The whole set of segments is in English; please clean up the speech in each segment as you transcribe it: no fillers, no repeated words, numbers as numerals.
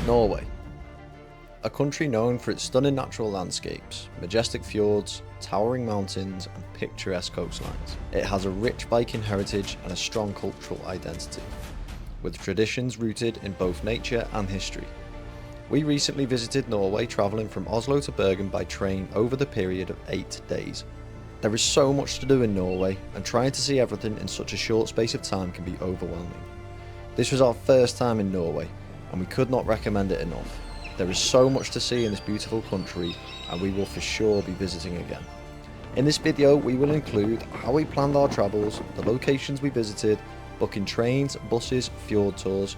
Norway. A country known for its stunning natural landscapes, majestic fjords, towering mountains and picturesque coastlines. It has a rich Viking heritage and a strong cultural identity, with traditions rooted in both nature and history. We recently visited Norway, travelling from Oslo to Bergen by train over the period of 8 days. There is so much to do in Norway, and trying to see everything in such a short space of time can be overwhelming. This was our first time in Norway, and we could not recommend it enough. There is so much to see in this beautiful country, and we will for sure be visiting again. In this video we will include how we planned our travels, the locations we visited, booking trains, buses, fjord tours,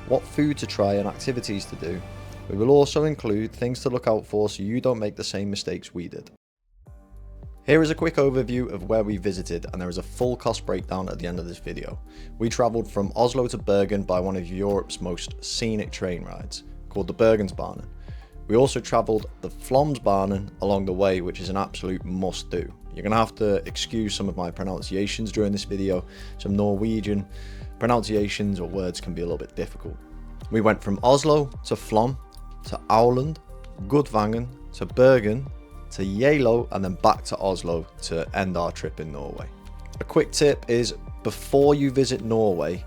what food to try and activities to do. We will also include things to look out for so you don't make the same mistakes we did. Here is a quick overview of where we visited, and there is a full cost breakdown at the end of this video. We travelled from Oslo to Bergen by one of Europe's most scenic train rides, called the Bergensbanen. We also travelled the Flamsbanen along the way, which is an absolute must do. You're going to have to excuse some of my pronunciations during this video. Some Norwegian pronunciations or words can be a little bit difficult. We went from Oslo to Flam, to Aurland, Gudvangen, to Bergen, to Geilo, and then back to Oslo to end our trip in Norway. A quick tip is, before you visit Norway,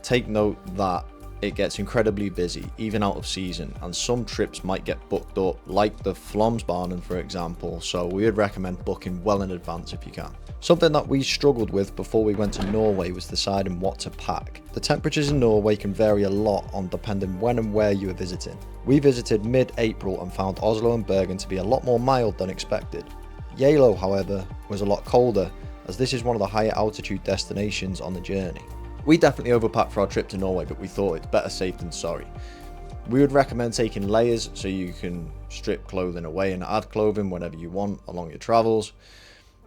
take note that it gets incredibly busy, even out of season, and some trips might get booked up, like the Flamsbanen for example, so we would recommend booking well in advance if you can. Something that we struggled with before we went to Norway was deciding what to pack. The temperatures in Norway can vary a lot on depending when and where you are visiting. We visited mid-April and found Oslo and Bergen to be a lot more mild than expected. Geilo, however, was a lot colder, as this is one of the higher altitude destinations on the journey. We definitely overpacked for our trip to Norway, but we thought it's better safe than sorry. We would recommend taking layers so you can strip clothing away and add clothing whenever you want along your travels.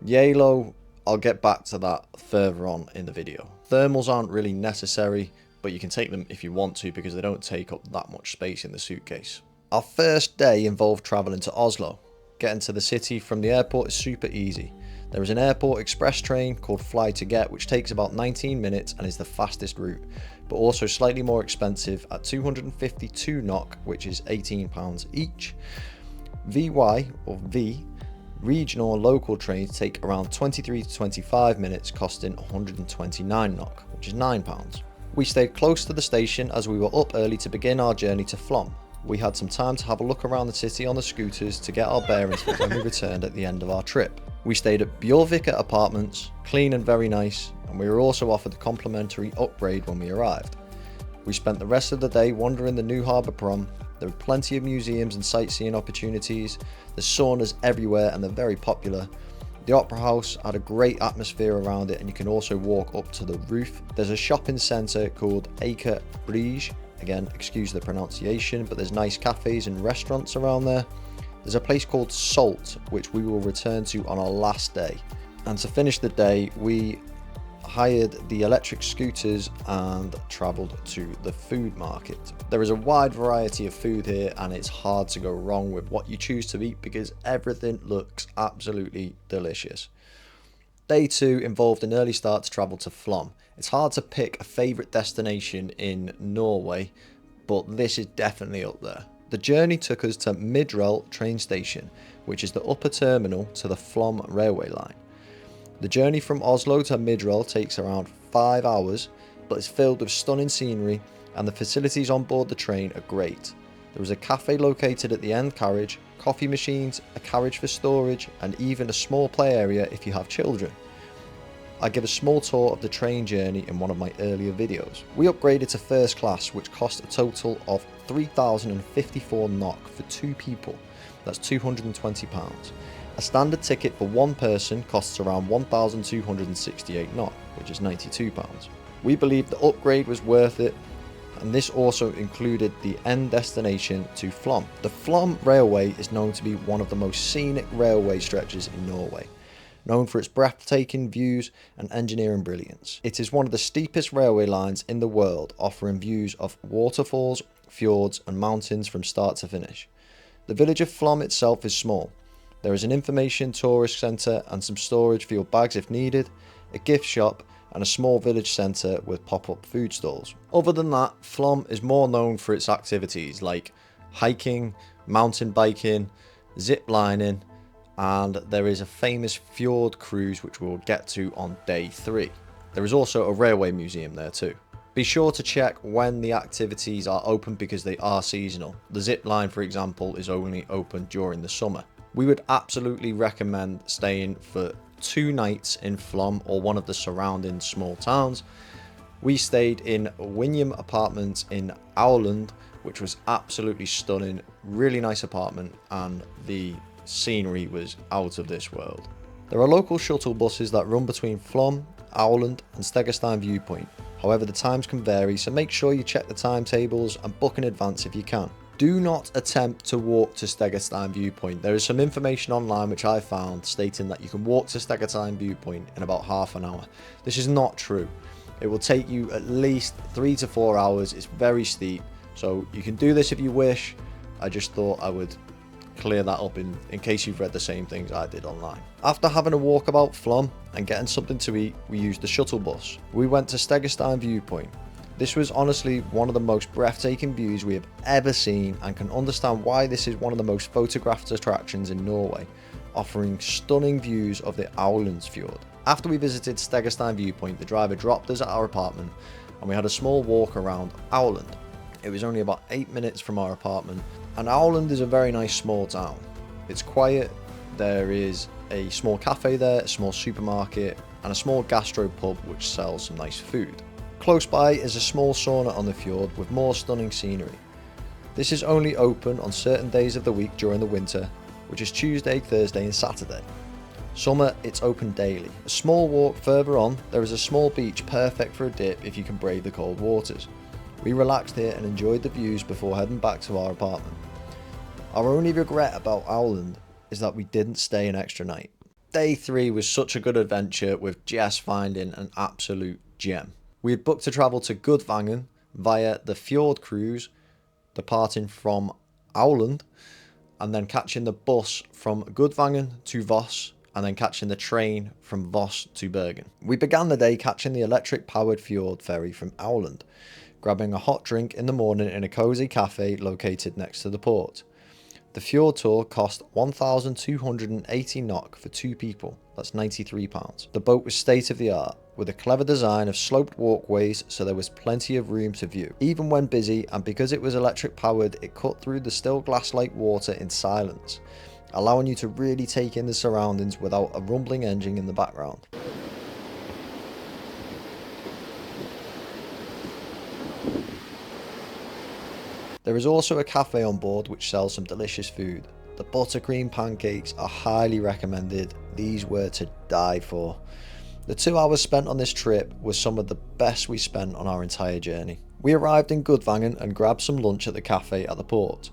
Geilo, I'll get back to that further on in the video. Thermals aren't really necessary, but you can take them if you want to because they don't take up that much space in the suitcase. Our first day involved travelling to Oslo. Getting to the city from the airport is super easy. There is an airport express train called Fly to Get, which takes about 19 minutes and is the fastest route, but also slightly more expensive at 252 NOK, which is £18 each. VY or V regional and local trains take around 23 to 25 minutes, costing 129 NOK, which is £9. We stayed close to the station as we were up early to begin our journey to Flam. We had some time to have a look around the city on the scooters to get our bearings for when we returned at the end of our trip. We stayed at Bjorvika Apartments, clean and very nice, and we were also offered a complimentary upgrade when we arrived. We spent the rest of the day wandering the new harbour prom. There were plenty of museums and sightseeing opportunities. There's saunas everywhere and they're very popular. The Opera House had a great atmosphere around it, and you can also walk up to the roof. There's a shopping centre called Aker Brygge. Again, excuse the pronunciation, but there's nice cafes and restaurants around there. There's a place called Salt, which we will return to on our last day. And to finish the day, we hired the electric scooters and travelled to the food market. There is a wide variety of food here, and it's hard to go wrong with what you choose to eat because everything looks absolutely delicious. Day 2 involved an early start to travel to Flam. It's hard to pick a favourite destination in Norway, but this is definitely up there. The journey took us to Midrell train station, which is the upper terminal to the Flam railway line. The journey from Oslo to Midrell takes around 5 hours, but it's filled with stunning scenery, and the facilities on board the train are great. There is a cafe located at the end carriage, coffee machines, a carriage for storage, and even a small play area if you have children. I give a small tour of the train journey in one of my earlier videos. We upgraded to first class, which cost a total of 3,054 NOK for 2 people. That's £220. A standard ticket for one person costs around 1,268 NOK, which is £92. We believe the upgrade was worth it, and this also included the end destination to Flam. The Flam railway is known to be one of the most scenic railway stretches in Norway, known for its breathtaking views and engineering brilliance. It is one of the steepest railway lines in the world, offering views of waterfalls, fjords and mountains from start to finish. The village of Flam itself is small. There is an information tourist centre and some storage for your bags if needed, a gift shop, and a small village centre with pop-up food stalls. Other than that, Flam is more known for its activities like hiking, mountain biking, zip lining, and there is a famous Fjord cruise which we'll get to on day 3. There is also a railway museum there too. Be sure to check when the activities are open because they are seasonal. The zip line, for example, is only open during the summer. We would absolutely recommend staying for 2 nights in Flam or one of the surrounding small towns. We stayed in William Apartments in Aurland, which was absolutely stunning, really nice apartment, and the scenery was out of this world. There are local shuttle buses that run between Flam, Aurland and Stegastein Viewpoint. However, the times can vary, so make sure you check the timetables and book in advance if you can. Do not attempt to walk to Stegastein Viewpoint. There is some information online which I found stating that you can walk to Stegastein Viewpoint in about half an hour. This is not true. It will take you at least 3 to 4 hours. It's very steep, so you can do this if you wish. I just thought I would clear that up in case you've read the same things I did online. After having a walk about Flam and getting something to eat, we used the shuttle bus. We went to Stegastein Viewpoint. This was honestly one of the most breathtaking views we have ever seen, and can understand why this is one of the most photographed attractions in Norway, offering stunning views of the Aurland Fjord. After we visited Stegastein Viewpoint, the driver dropped us at our apartment and we had a small walk around Aurland. It was only about 8 minutes from our apartment, and Aurland is a very nice small town. It's quiet, there is a small cafe there, a small supermarket and a small gastro pub which sells some nice food. Close by is a small sauna on the fjord with more stunning scenery. This is only open on certain days of the week during the winter, which is Tuesday, Thursday and Saturday. Summer, it's open daily. A small walk further on, there is a small beach perfect for a dip if you can brave the cold waters. We relaxed here and enjoyed the views before heading back to our apartment. Our only regret about Aurland is that we didn't stay an extra night. Day 3 was such a good adventure, with Jess finding an absolute gem. We had booked to travel to Gudvangen via the Fjord cruise, departing from Aurland and then catching the bus from Gudvangen to Voss and then catching the train from Voss to Bergen. We began the day catching the electric powered Fjord ferry from Aurland, grabbing a hot drink in the morning in a cosy cafe located next to the port. The Fjord tour cost 1,280 NOK for 2 people, that's £93. The boat was state of the art, with a clever design of sloped walkways so there was plenty of room to view. Even when busy, and because it was electric powered, it cut through the still glass-like water in silence, allowing you to really take in the surroundings without a rumbling engine in the background. There is also a cafe on board which sells some delicious food. The buttercream pancakes are highly recommended. These were to die for. The 2 hours spent on this trip was some of the best we spent on our entire journey. We arrived in Gudvangen and grabbed some lunch at the cafe at the port.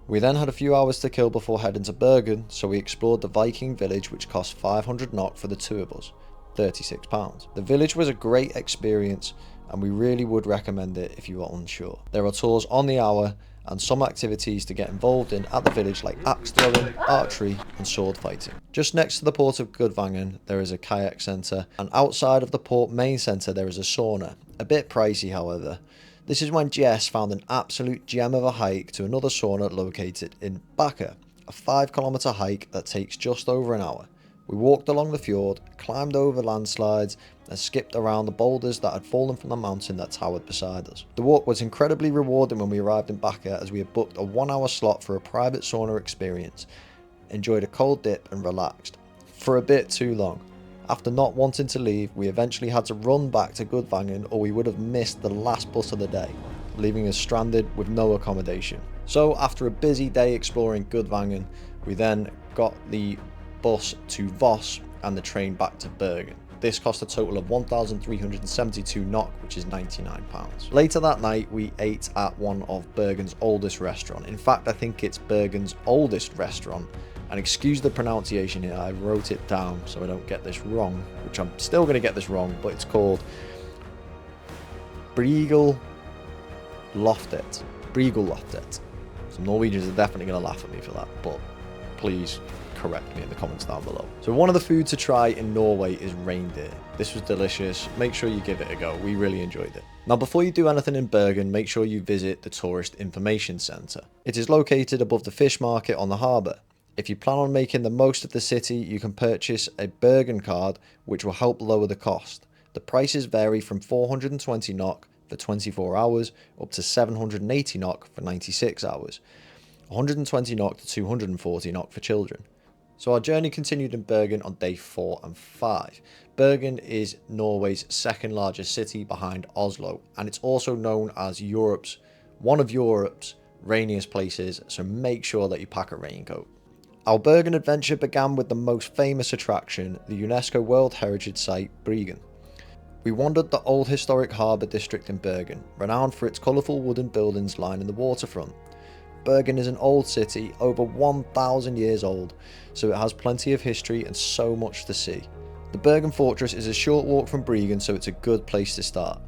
We then had a few hours to kill before heading to Bergen, so we explored the Viking village, which cost 500 NOK for the 2 of us, £36. The village was a great experience and we really would recommend it if you are unsure. There are tours on the hour and some activities to get involved in at the village, like axe throwing, archery and sword fighting. Just next to the port of Gudvangen there is a kayak centre, and outside of the port main centre there is a sauna. A bit pricey however. This is when Jess found an absolute gem of a hike to another sauna located in Baka, a 5-kilometre hike that takes just over an hour. We walked along the fjord, climbed over landslides and skipped around the boulders that had fallen from the mountain that towered beside us. The walk was incredibly rewarding when we arrived in Baka, as we had booked a 1-hour slot for a private sauna experience, enjoyed a cold dip and relaxed. For a bit too long. After not wanting to leave, we eventually had to run back to Gudvangen or we would have missed the last bus of the day, leaving us stranded with no accommodation. So after a busy day exploring Gudvangen, we then got the bus to Voss and the train back to Bergen. This cost a total of 1,372 NOK, which is £99. Later that night, we ate at one of Bergen's oldest restaurants. In fact, I think it's Bergen's oldest restaurant. And excuse the pronunciation here, I wrote it down so I don't get this wrong, which I'm still going to get this wrong, but it's called Brigel Loftet. Brigel Loftet. Some Norwegians are definitely going to laugh at me for that, but please correct me in the comments down below. So one of the foods to try in Norway is reindeer. This was delicious. Make sure you give it a go. We really enjoyed it. Now, before you do anything in Bergen, make sure you visit the Tourist Information Centre. It is located above the fish market on the harbour. If you plan on making the most of the city, you can purchase a Bergen card, which will help lower the cost. The prices vary from 420 NOK for 24 hours up to 780 NOK for 96 hours. 120 NOK to 240 NOK for children. So our journey continued in Bergen on day 4 and 5. Bergen is Norway's second largest city behind Oslo, and it's also known as one of Europe's rainiest places, so make sure that you pack a raincoat. Our Bergen adventure began with the most famous attraction, the UNESCO World Heritage Site, Bergen. We wandered the old historic harbour district in Bergen, renowned for its colourful wooden buildings lining the waterfront. Bergen is an old city, over 1,000 years old, so it has plenty of history and so much to see. The Bergen Fortress is a short walk from Bergen, so it's a good place to start.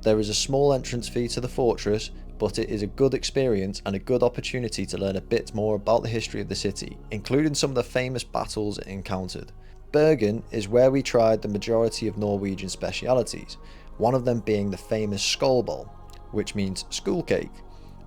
There is a small entrance fee to the fortress, but it is a good experience and a good opportunity to learn a bit more about the history of the city, including some of the famous battles it encountered. Bergen is where we tried the majority of Norwegian specialities, one of them being the famous skolboll, which means school cake.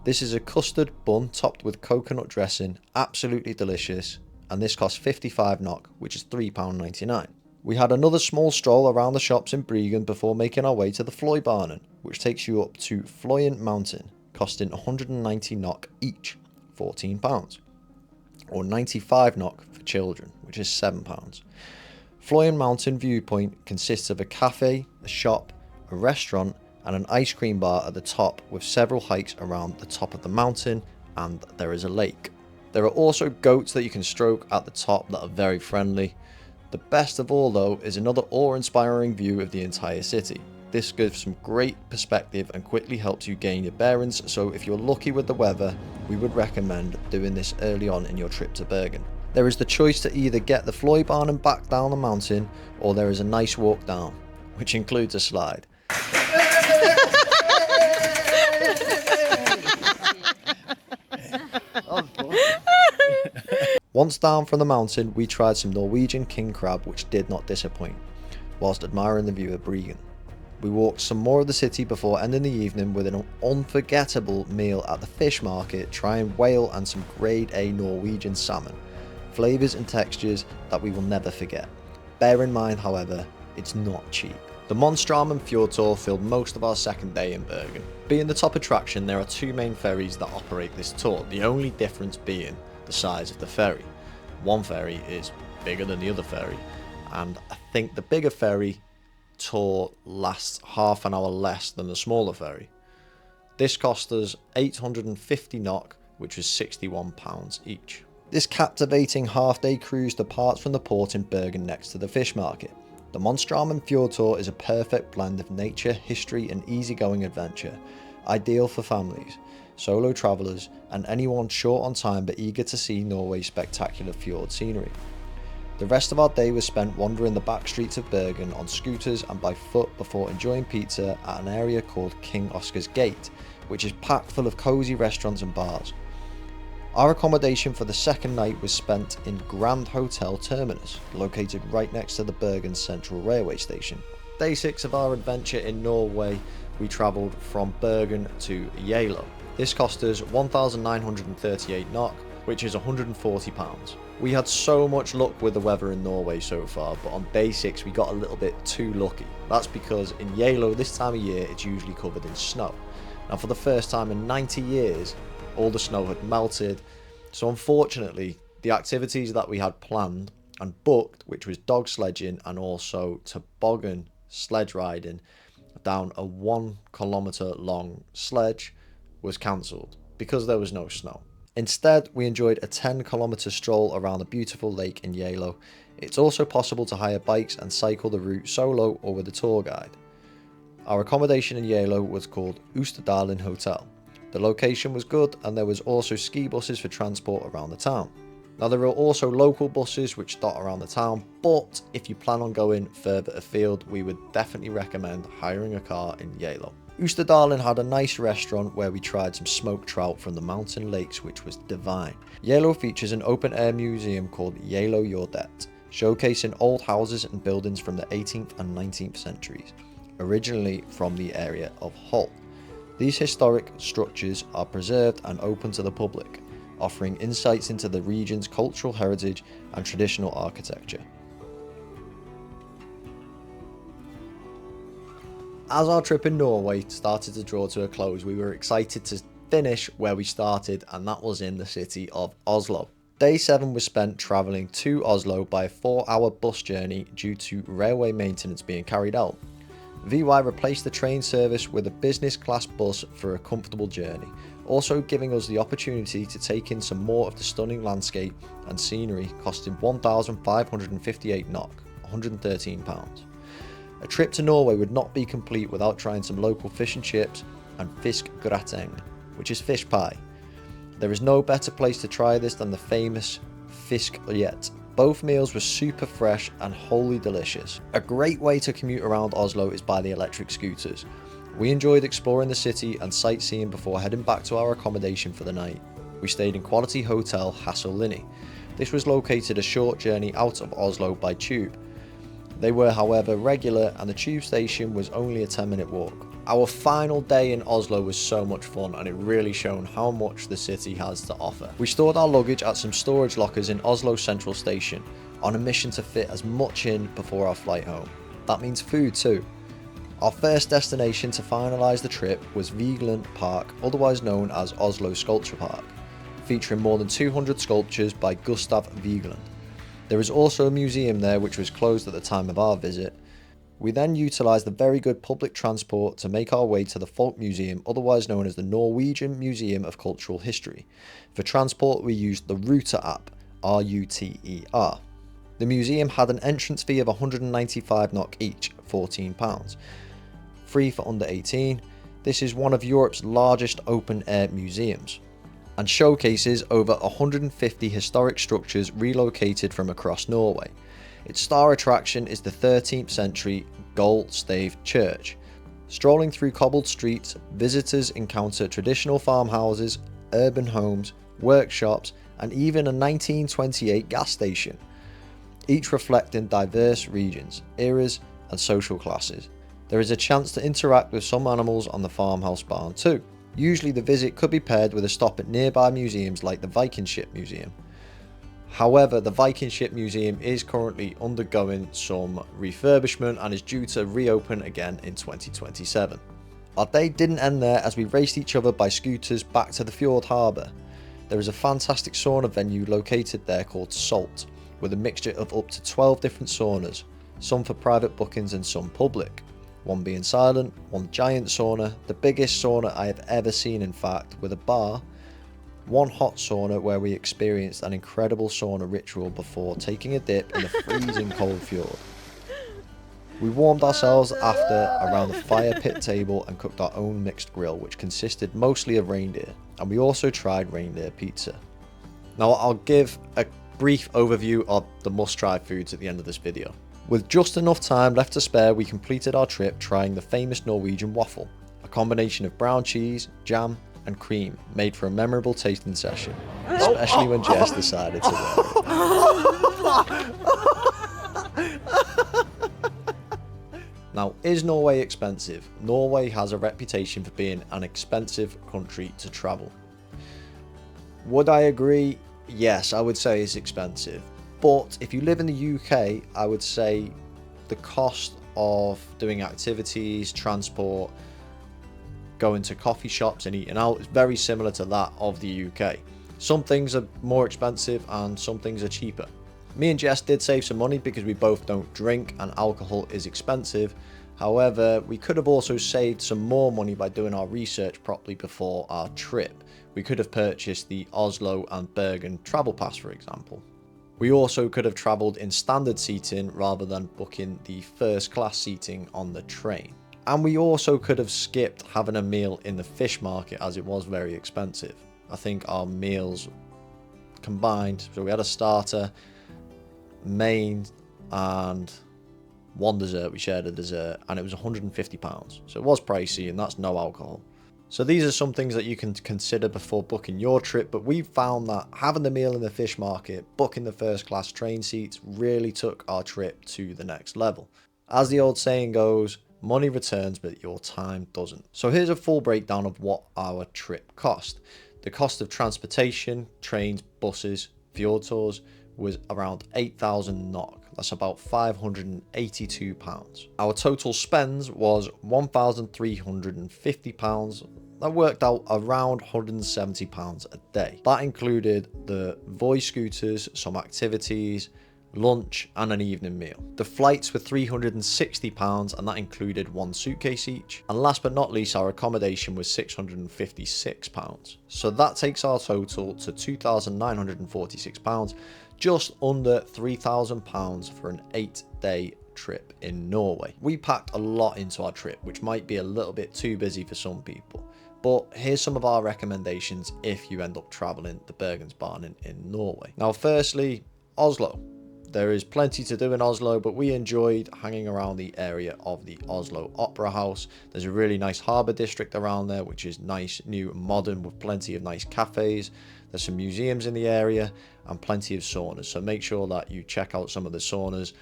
This is a custard bun topped with coconut dressing, absolutely delicious, and this cost 55 NOK, which is £3.99. We had another small stroll around the shops in Bergen before making our way to the Fløibanen, which takes you up to Fløyen Mountain, costing 190 NOK each, £14, or 95 NOK for children, which is £7. Fløyen Mountain Viewpoint consists of a cafe, a shop, a restaurant, and an ice cream bar at the top, with several hikes around the top of the mountain, and there is a lake. There are also goats that you can stroke at the top that are very friendly. The best of all though is another awe-inspiring view of the entire city. This gives some great perspective and quickly helps you gain your bearings, so if you're lucky with the weather, we would recommend doing this early on in your trip to Bergen. There is the choice to either get the Fløibanen back down the mountain, or there is a nice walk down, which includes a slide. Once down from the mountain, we tried some Norwegian king crab, which did not disappoint, whilst admiring the view of Bergen. We walked some more of the city before ending the evening with an unforgettable meal at the fish market, trying whale and some grade A Norwegian salmon. Flavours and textures that we will never forget. Bear in mind, however, it's not cheap. The Monstrum and Fjord tour filled most of our second day in Bergen. Being the top attraction, there are 2 main ferries that operate this tour, the only difference being the size of the ferry. One ferry is bigger than the other ferry, and I think the bigger ferry tour lasts half an hour less than the smaller ferry. This cost us 850 NOK, which was £61 each. This captivating half-day cruise departs from the port in Bergen next to the fish market. The Monstrum and Fjord tour is a perfect blend of nature, history and easygoing adventure, ideal for families, solo travellers and anyone short on time but eager to see Norway's spectacular fjord scenery. The rest of our day was spent wandering the back streets of Bergen on scooters and by foot before enjoying pizza at an area called King Oscar's Gate, which is packed full of cosy restaurants and bars. Our accommodation for the second night was spent in Grand Hotel Terminus, located right next to the Bergen Central Railway Station. Day 6 of our adventure in Norway, we travelled from Bergen to Geilo. This cost us 1,938 NOK, which is £140. We had so much luck with the weather in Norway so far, but on day 6 we got a little bit too lucky. That's because in Geilo this time of year it's usually covered in snow. Now for the first time in 90 years, all the snow had melted, so unfortunately the activities that we had planned and booked, which was dog sledging and also toboggan sledge riding down a 1 kilometre long sledge, was cancelled because there was no snow. Instead, we enjoyed a 10-kilometre stroll around the beautiful lake in Geilo. It's also possible to hire bikes and cycle the route solo or with a tour guide. Our accommodation in Geilo was called Osterdalen Hotel. The location was good and there was also ski buses for transport around the town. Now there are also local buses which dot around the town, but if you plan on going further afield, we would definitely recommend hiring a car in Geilo. Osterdalen had a nice restaurant where we tried some smoked trout from the mountain lakes, which was divine. Geilo features an open-air museum called Geilo Jordet, showcasing old houses and buildings from the 18th and 19th centuries, originally from the area of Hull. These historic structures are preserved and open to the public, offering insights into the region's cultural heritage and traditional architecture. As our trip in Norway started to draw to a close, we were excited to finish where we started, and that was in the city of Oslo. Day 7 was spent travelling to Oslo by a 4-hour bus journey due to railway maintenance being carried out. VY replaced the train service with a business class bus for a comfortable journey, also giving us the opportunity to take in some more of the stunning landscape and scenery, costing 1,558 NOK, £113. A trip to Norway would not be complete without trying some local fish and chips and fiskgratin, which is fish pie. There is no better place to try this than the famous fiskjet. Both meals were super fresh and wholly delicious. A great way to commute around Oslo is by the electric scooters. We enjoyed exploring the city and sightseeing before heading back to our accommodation for the night. We stayed in quality hotel Hasselini. This was located a short journey out of Oslo by tube. They were, however, regular, and the tube station was only a 10-minute walk. Our final day in Oslo was so much fun, and it really shone how much the city has to offer. We stored our luggage at some storage lockers in Oslo Central Station, on a mission to fit as much in before our flight home. That means food too. Our first destination to finalise the trip was Vigeland Park, otherwise known as Oslo Sculpture Park, featuring more than 200 sculptures by Gustav Vigeland. There is also a museum there which was closed at the time of our visit. We then utilised the very good public transport to make our way to the Folk Museum, otherwise known as the Norwegian Museum of Cultural History. For transport we used the Ruter app, R-U-T-E-R. The museum had an entrance fee of 195 NOK each, £14. Free for under 18. This is one of Europe's largest open-air museums, and showcases over 150 historic structures relocated from across Norway. Its star attraction is the 13th century Geilo church. Strolling through cobbled streets, visitors encounter traditional farmhouses, urban homes, workshops, and even a 1928 gas station, each reflecting diverse regions, eras, and social classes. There is a chance to interact with some animals on the farmhouse barn too. Usually the visit could be paired with a stop at nearby museums like the Viking Ship Museum. However, the Viking Ship Museum is currently undergoing some refurbishment and is due to reopen again in 2027. Our day didn't end there, as we raced each other by scooters back to the Fjord harbour. There is a fantastic sauna venue located there called Salt, with a mixture of up to 12 different saunas, some for private bookings and some public. One being silent, one giant sauna, the biggest sauna I have ever seen in fact, with a bar, one hot sauna where we experienced an incredible sauna ritual before taking a dip in the freezing cold fjord. We warmed ourselves after around the fire pit table and cooked our own mixed grill, which consisted mostly of reindeer, and we also tried reindeer pizza. Now I'll give a brief overview of the must-try foods at the end of this video. With just enough time left to spare, we completed our trip trying the famous Norwegian waffle, a combination of brown cheese, jam, and cream, made for a memorable tasting session, especially when Jess decided to wear it. Now, is Norway expensive? Norway has a reputation for being an expensive country to travel. Would I agree? Yes, I would say it's expensive. But if you live in the UK, I would say the cost of doing activities, transport, going to coffee shops and eating out is very similar to that of the UK. Some things are more expensive and some things are cheaper. Me and Jess did save some money because we both don't drink and alcohol is expensive. However, we could have also saved some more money by doing our research properly before our trip. We could have purchased the Oslo and Bergen travel pass, for example. We also could have travelled in standard seating rather than booking the first class seating on the train. And we also could have skipped having a meal in the fish market, as it was very expensive. I think our meals combined, so we had a starter, main, and one dessert. We shared a dessert and it was £150, so it was pricey, and that's no alcohol. So these are some things that you can consider before booking your trip, but we found that having the meal in the fish market, booking the first class train seats really took our trip to the next level. As the old saying goes, money returns but your time doesn't. So here's a full breakdown of what our trip cost. The cost of transportation, trains, buses, fjord tours was around 8,000 NOK. That's about £582. Our total spends was £1,350. That worked out around £170 a day. That included the Voi scooters, some activities, lunch and an evening meal. The flights were £360 and that included one suitcase each. And last but not least, our accommodation was £656. So that takes our total to £2,946, just under £3,000 for an 8-day trip in Norway. We packed a lot into our trip, which might be a little bit too busy for some people. But here's some of our recommendations if you end up traveling the Bergensbanen in Norway. Now, firstly, Oslo. There is plenty to do in Oslo, but we enjoyed hanging around the area of the Oslo Opera House. There's a really nice harbour district around there, which is nice, new and modern with plenty of nice cafes. There's some museums in the area and plenty of saunas. So make sure that you check out some of the saunas.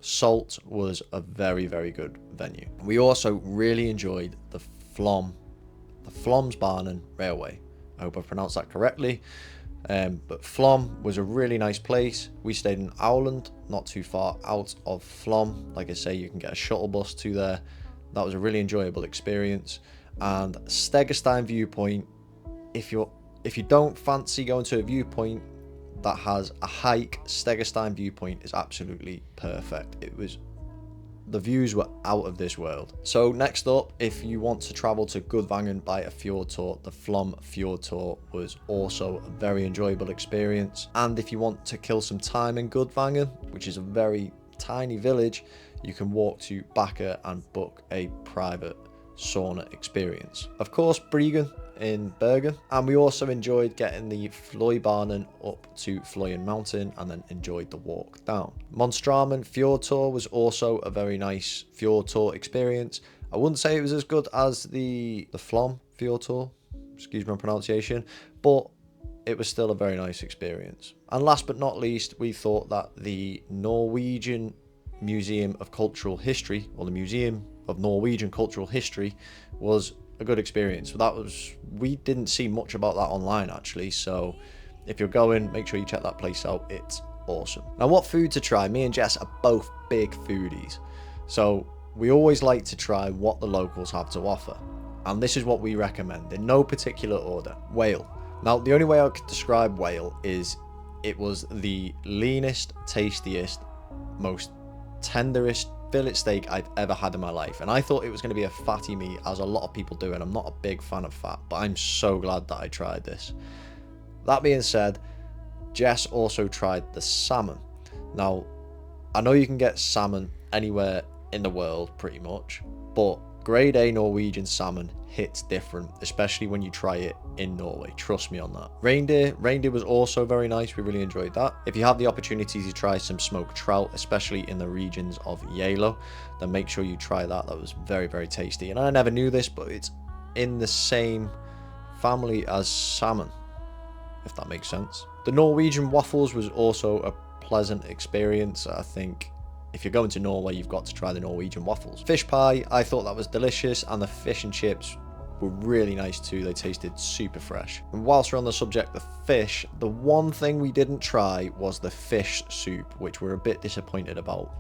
Salt was a very, very good venue. We also really enjoyed the Flamsbanen Railway. I hope I pronounced that correctly. But Flam was a really nice place. We stayed in Aurland, not too far out of Flam. Like I say, you can get a shuttle bus to there. That was a really enjoyable experience. And Stegastein Viewpoint, if you don't fancy going to a viewpoint that has a hike, Stegastein Viewpoint is absolutely perfect. The views were out of this world. So next up, if you want to travel to Gudvangen by a fjord tour, the Flam Fjord Tour was also a very enjoyable experience. And if you want to kill some time in Gudvangen, which is a very tiny village, you can walk to Baka and book a private sauna experience. Of course, Bergen in Bergen, and we also enjoyed getting the Fløibanen up to Fløyen Mountain and then enjoyed the walk down. Monstramen Fjord Tour was also a very nice fjord tour experience. I wouldn't say it was as good as the Flam Fjord Tour, excuse my pronunciation, but it was still a very nice experience. And last but not least, we thought that the Norwegian Museum of Cultural History, or the Museum of Norwegian Cultural History, was a good experience. We didn't see much about that online actually, so if you're going, make sure you check that place out. It's awesome. Now, what food to try? Me and Jess are both big foodies, so we always like to try what the locals have to offer, and this is what we recommend in no particular order. Whale. Now, the only way I could describe whale is it was the leanest, tastiest, most tenderest fillet steak I've ever had in my life, and I thought it was going to be a fatty meat, as a lot of people do, and I'm not a big fan of fat, but I'm so glad that I tried this. That being said, Jess also tried the salmon. Now, I know you can get salmon anywhere in the world pretty much, but grade A Norwegian salmon hits different, especially when you try it in Norway. Trust me on that. Reindeer was also very nice. We really enjoyed that. If you have the opportunity to try some smoked trout, especially in the regions of Geilo, then make sure you try that. That was very, very tasty. And I never knew this, but it's in the same family as salmon, if that makes sense. The Norwegian waffles was also a pleasant experience. I think if you're going to Norway, you've got to try the Norwegian waffles. Fish pie, I thought that was delicious, and the fish and chips were really nice too. They tasted super fresh. And whilst we're on the subject of fish, the one thing we didn't try was the fish soup, which we're a bit disappointed about.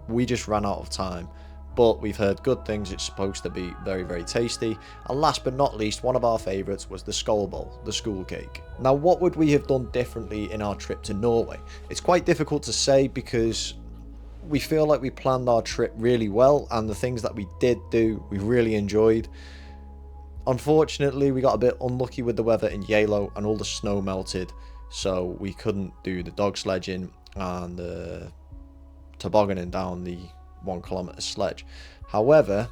We just ran out of time, but we've heard good things. It's supposed to be very, very tasty. And last but not least, one of our favourites was the skoleboll, the school cake. Now, what would we have done differently in our trip to Norway? It's quite difficult to say because we feel like we planned our trip really well, and the things that we did do, we really enjoyed. Unfortunately, we got a bit unlucky with the weather in Geilo, and all the snow melted, so we couldn't do the dog sledging and the tobogganing down the 1 kilometer sledge. However,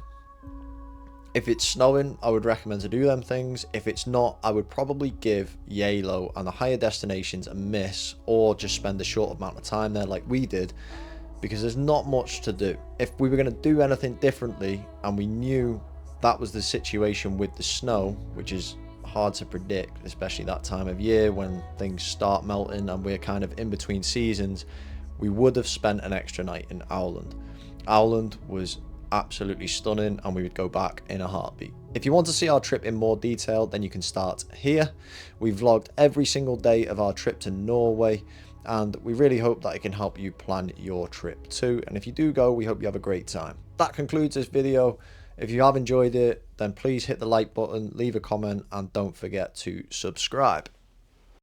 if it's snowing, I would recommend to do them things. If it's not, I would probably give Geilo and the higher destinations a miss, or just spend a short amount of time there like we did, because there's not much to do. If we were going to do anything differently and we knew that was the situation with the snow, which is hard to predict, especially that time of year when things start melting and we're kind of in between seasons, we would have spent an extra night in Aurland. Aurland was absolutely stunning and we would go back in a heartbeat. If you want to see our trip in more detail, then you can start here. We vlogged every single day of our trip to Norway, and we really hope that it can help you plan your trip too. And if you do go, we hope you have a great time. That concludes this video. If you have enjoyed it, then please hit the like button, leave a comment, and don't forget to subscribe.